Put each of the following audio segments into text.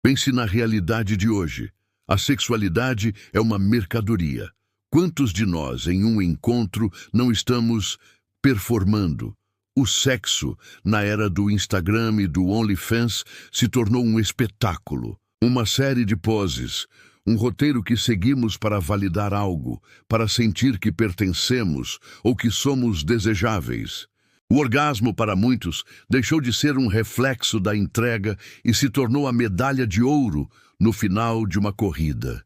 Pense na realidade de hoje. A sexualidade é uma mercadoria. Quantos de nós, em um encontro, não estamos performando? O sexo, na era do Instagram e do OnlyFans, se tornou um espetáculo. Uma série de poses, um roteiro que seguimos para validar algo, para sentir que pertencemos ou que somos desejáveis. O orgasmo, para muitos, deixou de ser um reflexo da entrega e se tornou a medalha de ouro no final de uma corrida.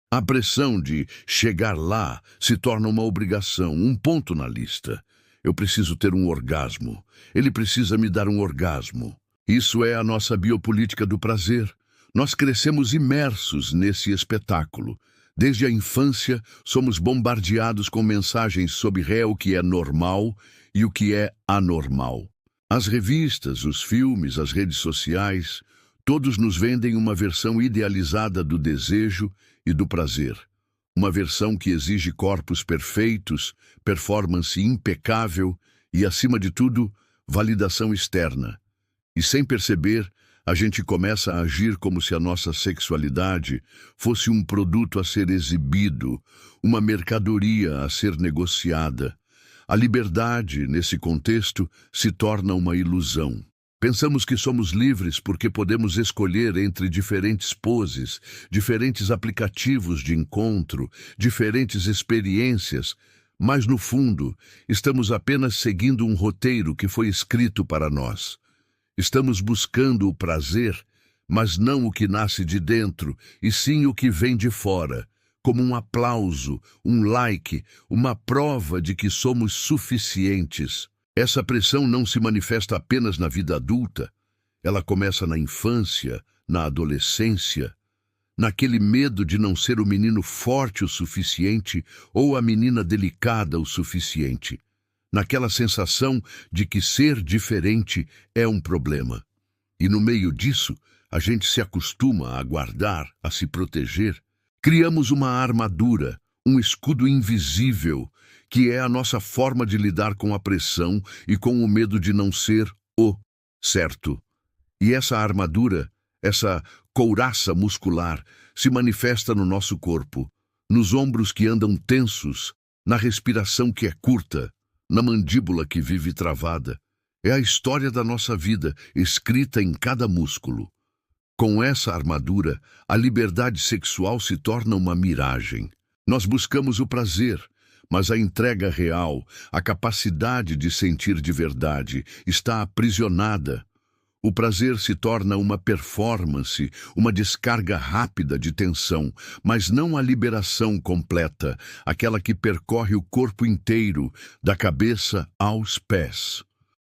A pressão de chegar lá se torna uma obrigação, um ponto na lista. Eu preciso ter um orgasmo. Ele precisa me dar um orgasmo. Isso é a nossa biopolítica do prazer. Nós crescemos imersos nesse espetáculo. Desde a infância, somos bombardeados com mensagens sobre o que é normal e o que é anormal. As revistas, os filmes, as redes sociais, todos nos vendem uma versão idealizada do desejo e do prazer. Uma versão que exige corpos perfeitos, performance impecável e, acima de tudo, validação externa. E sem perceber, a gente começa a agir como se a nossa sexualidade fosse um produto a ser exibido, uma mercadoria a ser negociada. A liberdade, nesse contexto, se torna uma ilusão. Pensamos que somos livres porque podemos escolher entre diferentes poses, diferentes aplicativos de encontro, diferentes experiências, mas, no fundo, estamos apenas seguindo um roteiro que foi escrito para nós. Estamos buscando o prazer, mas não o que nasce de dentro, e sim o que vem de fora, como um aplauso, um like, uma prova de que somos suficientes. Essa pressão não se manifesta apenas na vida adulta. Ela começa na infância, na adolescência, naquele medo de não ser o menino forte o suficiente ou a menina delicada o suficiente. Naquela sensação de que ser diferente é um problema. E no meio disso, a gente se acostuma a guardar, a se proteger. Criamos uma armadura, um escudo invisível, que é a nossa forma de lidar com a pressão e com o medo de não ser o certo. E essa armadura, essa couraça muscular, se manifesta no nosso corpo, nos ombros que andam tensos, na respiração que é curta, na mandíbula que vive travada. É a história da nossa vida, escrita em cada músculo. Com essa armadura, a liberdade sexual se torna uma miragem. Nós buscamos o prazer, mas a entrega real, a capacidade de sentir de verdade, está aprisionada. O prazer se torna uma performance, uma descarga rápida de tensão, mas não a liberação completa, aquela que percorre o corpo inteiro, da cabeça aos pés.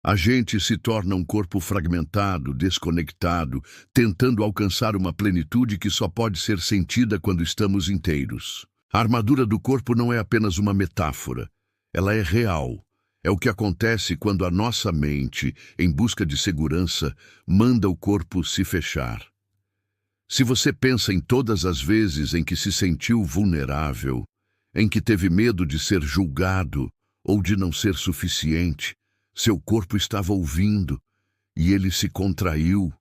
A gente se torna um corpo fragmentado, desconectado, tentando alcançar uma plenitude que só pode ser sentida quando estamos inteiros. A armadura do corpo não é apenas uma metáfora, ela é real. É o que acontece quando a nossa mente, em busca de segurança, manda o corpo se fechar. Se você pensa em todas as vezes em que se sentiu vulnerável, em que teve medo de ser julgado ou de não ser suficiente, seu corpo estava ouvindo e ele se contraiu.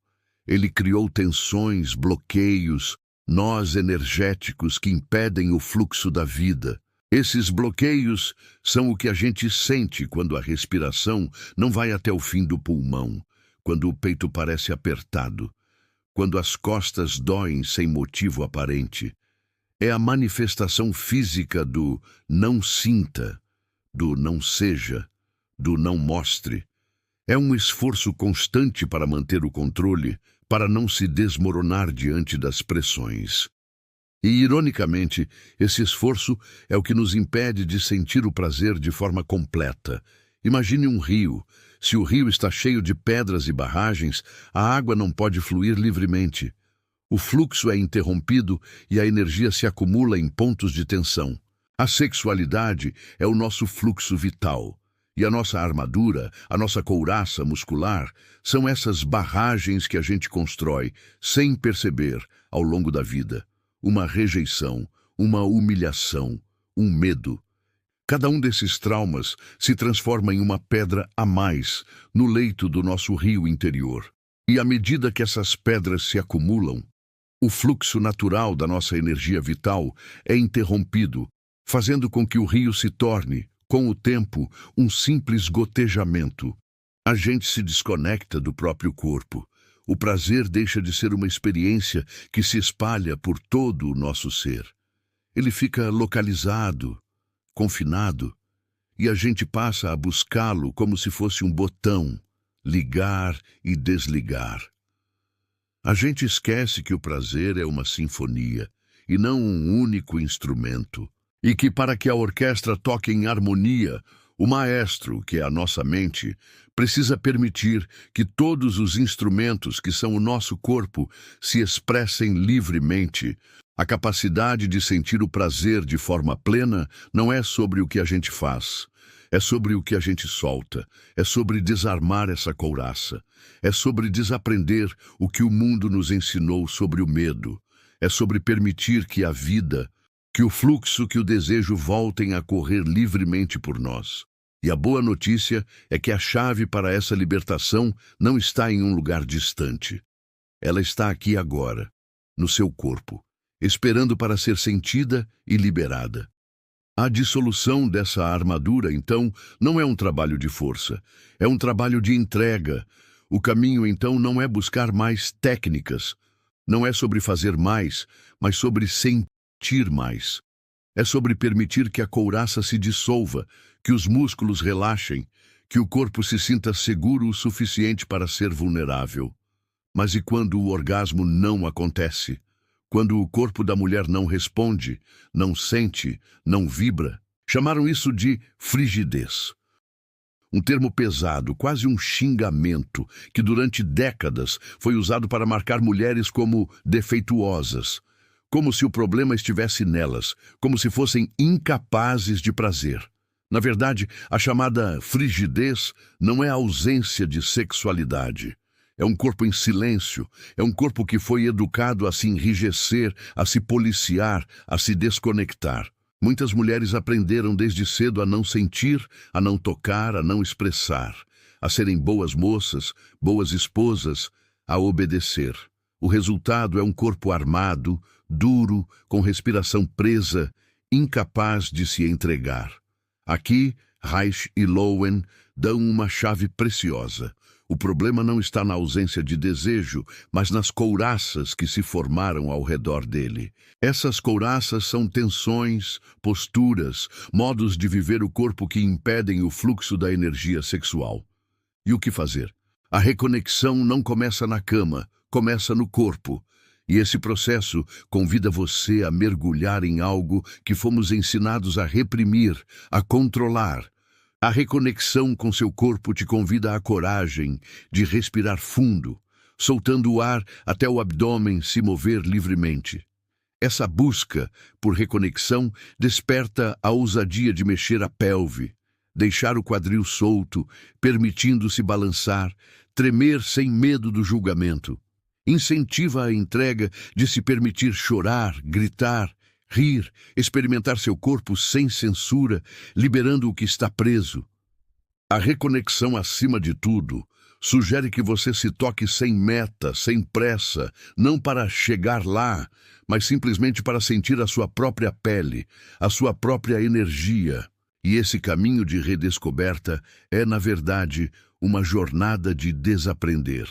Ele criou tensões, bloqueios, nós energéticos que impedem o fluxo da vida. Esses bloqueios são o que a gente sente quando a respiração não vai até o fim do pulmão, quando o peito parece apertado, quando as costas doem sem motivo aparente. É a manifestação física do não sinta, do não seja, do não mostre. É um esforço constante para manter o controle, para não se desmoronar diante das pressões. E, ironicamente, esse esforço é o que nos impede de sentir o prazer de forma completa. Imagine um rio. Se o rio está cheio de pedras e barragens, a água não pode fluir livremente. O fluxo é interrompido e a energia se acumula em pontos de tensão. A sexualidade é o nosso fluxo vital. E a nossa armadura, a nossa couraça muscular, são essas barragens que a gente constrói, sem perceber, ao longo da vida. Uma rejeição, uma humilhação, um medo. Cada um desses traumas se transforma em uma pedra a mais no leito do nosso rio interior. E à medida que essas pedras se acumulam, O fluxo natural da nossa energia vital é interrompido, fazendo com que o rio se torne, com o tempo, um simples gotejamento. A gente se desconecta do próprio corpo. O prazer deixa de ser uma experiência que se espalha por todo o nosso ser. Ele fica localizado, confinado, e a gente passa a buscá-lo como se fosse um botão, ligar e desligar. A gente esquece que o prazer é uma sinfonia e não um único instrumento, e que para que a orquestra toque em harmonia, o maestro, que é a nossa mente, precisa permitir que todos os instrumentos que são o nosso corpo se expressem livremente. A capacidade de sentir o prazer de forma plena não é sobre o que a gente faz, é sobre o que a gente solta, é sobre desarmar essa couraça, é sobre desaprender o que o mundo nos ensinou sobre o medo, é sobre permitir que a vida, que o fluxo, que o desejo voltem a correr livremente por nós. E a boa notícia é que a chave para essa libertação não está em um lugar distante. Ela está aqui agora, no seu corpo, esperando para ser sentida e liberada. A dissolução dessa armadura, então, não é um trabalho de força, é um trabalho de entrega. O caminho, então, não é buscar mais técnicas, não é sobre fazer mais, mas sobre sentir mais. É sobre permitir que a couraça se dissolva, que os músculos relaxem, que o corpo se sinta seguro o suficiente para ser vulnerável. Mas e quando o orgasmo não acontece? Quando o corpo da mulher não responde, não sente, não vibra? Chamaram isso de frigidez. Um termo pesado, quase um xingamento, que durante décadas foi usado para marcar mulheres como defeituosas, como se o problema estivesse nelas, como se fossem incapazes de prazer. Na verdade, a chamada frigidez não é a ausência de sexualidade. É um corpo em silêncio, é um corpo que foi educado a se enrijecer, a se policiar, a se desconectar. Muitas mulheres aprenderam desde cedo a não sentir, a não tocar, a não expressar, a serem boas moças, boas esposas, a obedecer. O resultado é um corpo armado, duro, com respiração presa, incapaz de se entregar. Aqui, Reich e Lowen dão uma chave preciosa. O problema não está na ausência de desejo, mas nas couraças que se formaram ao redor dele. Essas couraças são tensões, posturas, modos de viver o corpo que impedem o fluxo da energia sexual. E o que fazer? A reconexão não começa na cama, começa no corpo. E esse processo convida você a mergulhar em algo que fomos ensinados a reprimir, a controlar. A reconexão com seu corpo te convida à coragem de respirar fundo, soltando o ar até o abdômen se mover livremente. Essa busca por reconexão desperta a ousadia de mexer a pelve, deixar o quadril solto, permitindo-se balançar, tremer sem medo do julgamento. Incentiva a entrega de se permitir chorar, gritar, rir, experimentar seu corpo sem censura, liberando o que está preso. A reconexão, acima de tudo, sugere que você se toque sem meta, sem pressa, não para chegar lá, mas simplesmente para sentir a sua própria pele, a sua própria energia. E esse caminho de redescoberta é, na verdade, uma jornada de desaprender.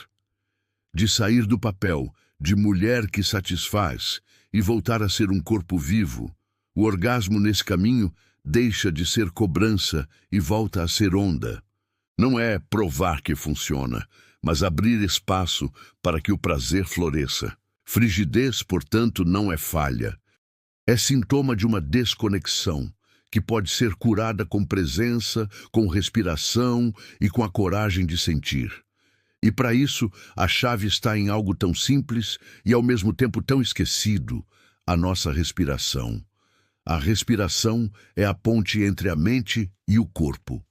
De sair do papel de mulher que satisfaz e voltar a ser um corpo vivo. O orgasmo nesse caminho deixa de ser cobrança e volta a ser onda. Não é provar que funciona, mas abrir espaço para que o prazer floresça. Frigidez, portanto, não é falha. É sintoma de uma desconexão, que pode ser curada com presença, com respiração e com a coragem de sentir. E para isso, a chave está em algo tão simples e ao mesmo tempo tão esquecido, a nossa respiração. A respiração é a ponte entre a mente e o corpo.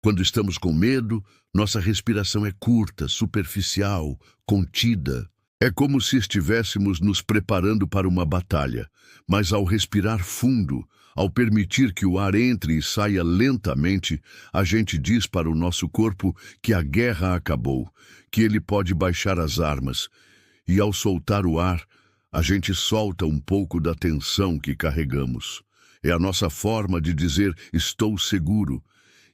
Quando estamos com medo, nossa respiração é curta, superficial, contida. É como se estivéssemos nos preparando para uma batalha, mas ao respirar fundo, ao permitir que o ar entre e saia lentamente, a gente diz para o nosso corpo que a guerra acabou, que ele pode baixar as armas. E ao soltar o ar, A gente solta um pouco da tensão que carregamos. É a nossa forma de dizer estou seguro,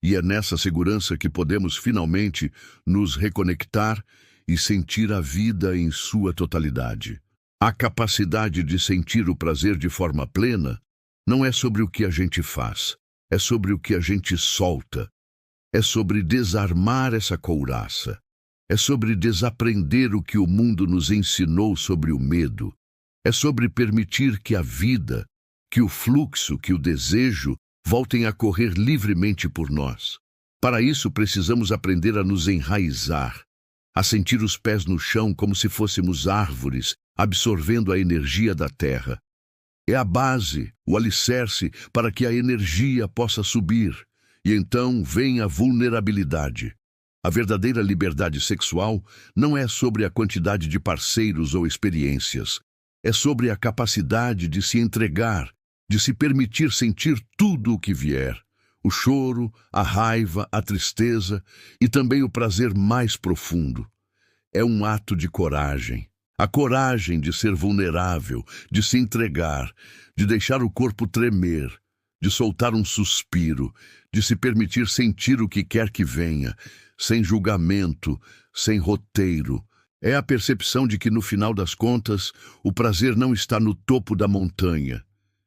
e é nessa segurança que podemos finalmente nos reconectar e sentir a vida em sua totalidade. A capacidade de sentir o prazer de forma plena não é sobre o que a gente faz, é sobre o que a gente solta. É sobre desarmar essa couraça. É sobre desaprender o que o mundo nos ensinou sobre o medo. É sobre permitir que a vida, que o fluxo, que o desejo voltem a correr livremente por nós. Para isso, precisamos aprender a nos enraizar, a sentir os pés no chão como se fôssemos árvores, absorvendo a energia da terra. É a base, o alicerce para que a energia possa subir. E então vem a vulnerabilidade. A verdadeira liberdade sexual não é sobre a quantidade de parceiros ou experiências. É sobre a capacidade de se entregar, de se permitir sentir tudo o que vier. O choro, a raiva, a tristeza e também o prazer mais profundo. É um ato de coragem. A coragem de ser vulnerável, de se entregar, de deixar o corpo tremer, de soltar um suspiro, de se permitir sentir o que quer que venha, sem julgamento, sem roteiro. É a percepção de que, no final das contas, o prazer não está no topo da montanha.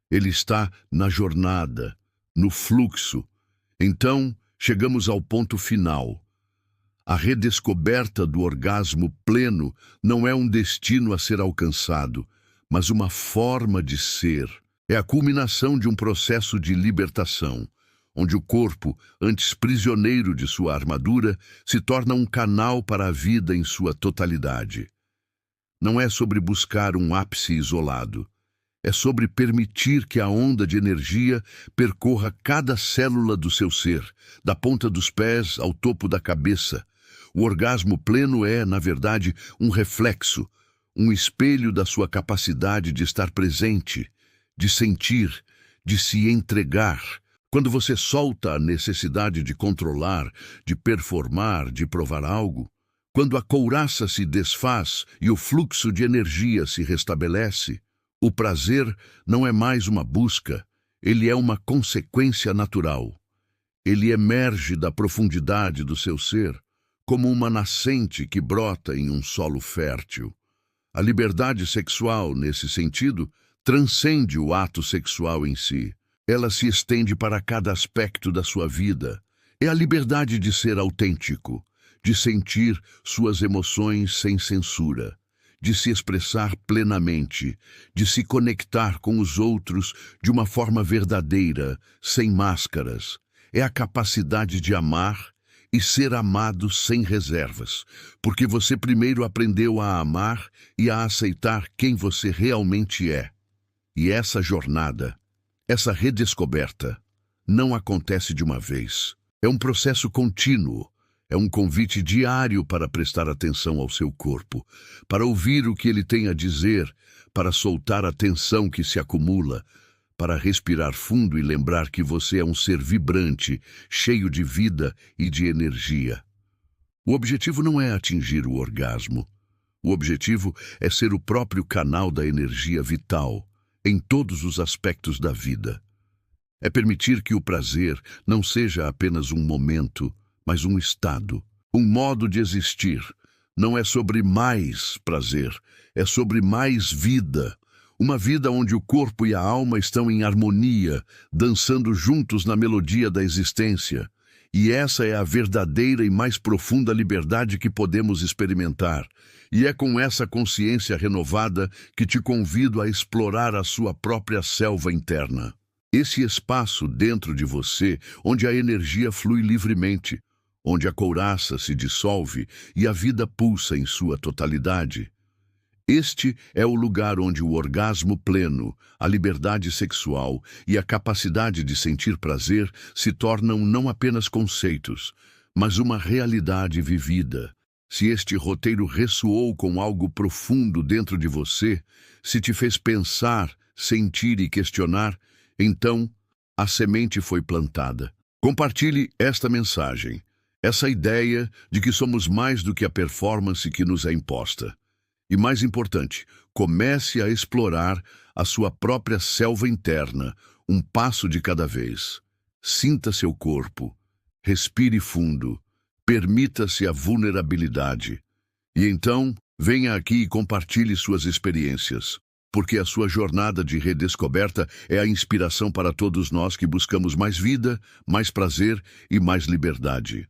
Ele está na jornada, no fluxo. Então, chegamos ao ponto final. A redescoberta do orgasmo pleno não é um destino a ser alcançado, mas uma forma de ser. É a culminação de um processo de libertação, onde o corpo, antes prisioneiro de sua armadura, se torna um canal para a vida em sua totalidade. Não é sobre buscar um ápice isolado. É sobre permitir que a onda de energia percorra cada célula do seu ser, da ponta dos pés ao topo da cabeça. O orgasmo pleno é, na verdade, um reflexo, um espelho da sua capacidade de estar presente, de sentir, de se entregar. Quando você solta a necessidade de controlar, de performar, de provar algo, quando a couraça se desfaz e o fluxo de energia se restabelece, o prazer não é mais uma busca, ele é uma consequência natural. Ele emerge da profundidade do seu ser, como uma nascente que brota em um solo fértil. A liberdade sexual, nesse sentido, transcende o ato sexual em si. Ela se estende para cada aspecto da sua vida. É a liberdade de ser autêntico, de sentir suas emoções sem censura, de se expressar plenamente, de se conectar com os outros de uma forma verdadeira, sem máscaras. É a capacidade de amar e ser amado sem reservas, porque você primeiro aprendeu a amar e a aceitar quem você realmente é. E essa jornada, essa redescoberta, não acontece de uma vez. É um processo contínuo, é um convite diário para prestar atenção ao seu corpo, para ouvir o que ele tem a dizer, para soltar a tensão que se acumula, para respirar fundo e lembrar que você é um ser vibrante, cheio de vida e de energia. O objetivo não é atingir o orgasmo. O objetivo é ser o próprio canal da energia vital, em todos os aspectos da vida. É permitir que o prazer não seja apenas um momento, mas um estado, um modo de existir. Não é sobre mais prazer, é sobre mais vida. Uma vida onde o corpo e a alma estão em harmonia, dançando juntos na melodia da existência. E essa é a verdadeira e mais profunda liberdade que podemos experimentar. E é com essa consciência renovada que te convido a explorar a sua própria selva interna. Esse espaço dentro de você, onde a energia flui livremente, onde a couraça se dissolve e a vida pulsa em sua totalidade. Este é o lugar onde o orgasmo pleno, a liberdade sexual e a capacidade de sentir prazer se tornam não apenas conceitos, mas uma realidade vivida. Se este roteiro ressoou com algo profundo dentro de você, se te fez pensar, sentir e questionar, então a semente foi plantada. Compartilhe esta mensagem, essa ideia de que somos mais do que a performance que nos é imposta. E mais importante, comece a explorar a sua própria selva interna, um passo de cada vez. Sinta seu corpo, respire fundo, permita-se a vulnerabilidade. E então, venha aqui e compartilhe suas experiências, porque a sua jornada de redescoberta é a inspiração para todos nós que buscamos mais vida, mais prazer e mais liberdade.